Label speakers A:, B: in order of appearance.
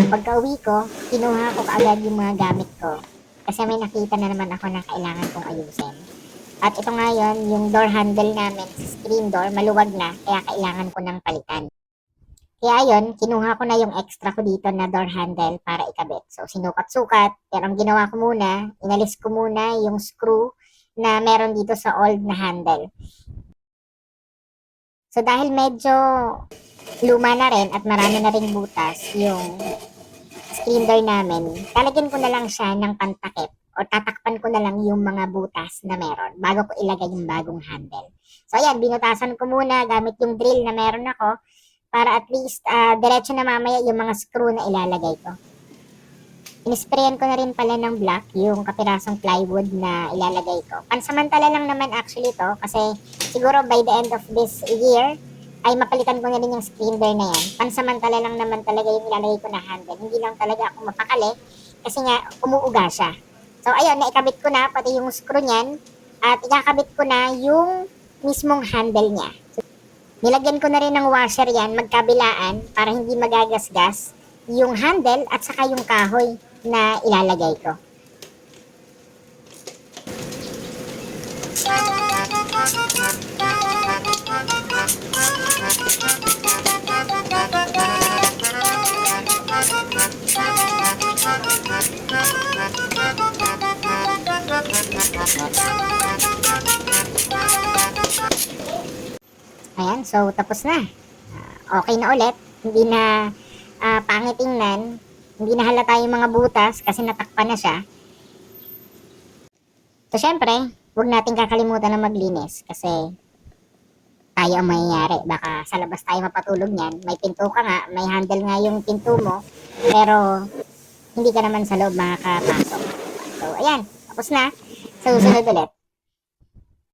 A: pagka-uwi ko, kinuha ko kaagad yung mga gamit ko. Kasi may nakita na naman ako na kailangan kong ayusin. At ito nga yun, yung door handle namin sa screen door, maluwag na, kaya kailangan ko ng palitan. Kaya yun, kinuha ko na yung extra ko dito na door handle para ikabit. So, sinukat-sukat, pero ang ginawa ko muna, inalis ko muna yung screw na meron dito sa old na handle. So, dahil medyo luma na rin at marami na rin butas yung screen door namin, talagyan ko na lang siya ng pantakip o tatakpan ko na lang yung mga butas na meron bago ko ilagay yung bagong handle. So, ayan, binutasan ko muna gamit yung drill na meron ako para at least diretso na mamaya yung mga screw na ilalagay ko. Inisprayan ko na rin pala ng black yung kapirasong plywood na ilalagay ko. Pansamantala lang naman actually to kasi siguro by the end of this year ay mapalitan ko na rin yung screen door na yan. Pansamantala lang naman talaga yung ilalagay ko na handle. Hindi lang talaga ako mapakali kasi nga umuuga siya. So ayun, naikabit ko na pati yung screw niyan at ikakabit ko na yung mismong handle niya. Nilagyan ko na rin ng washer yan, magkabilaan, para hindi magagasgas yung handle at saka yung kahoy na ilalagay ko. Ayan, so tapos na. Okay na ulit. Hindi na pangit tingnan. Hindi na halata yung mga butas kasi natakpan na siya. So syempre, huwag natin kakalimutan na maglinis kasi tayo ang mayayari. Baka sa labas tayo mapatulog niyan. May pinto ka nga, may handle nga yung pinto mo, pero hindi ka naman sa loob makakapasok. So ayan, tapos na. Sa susunod ulit.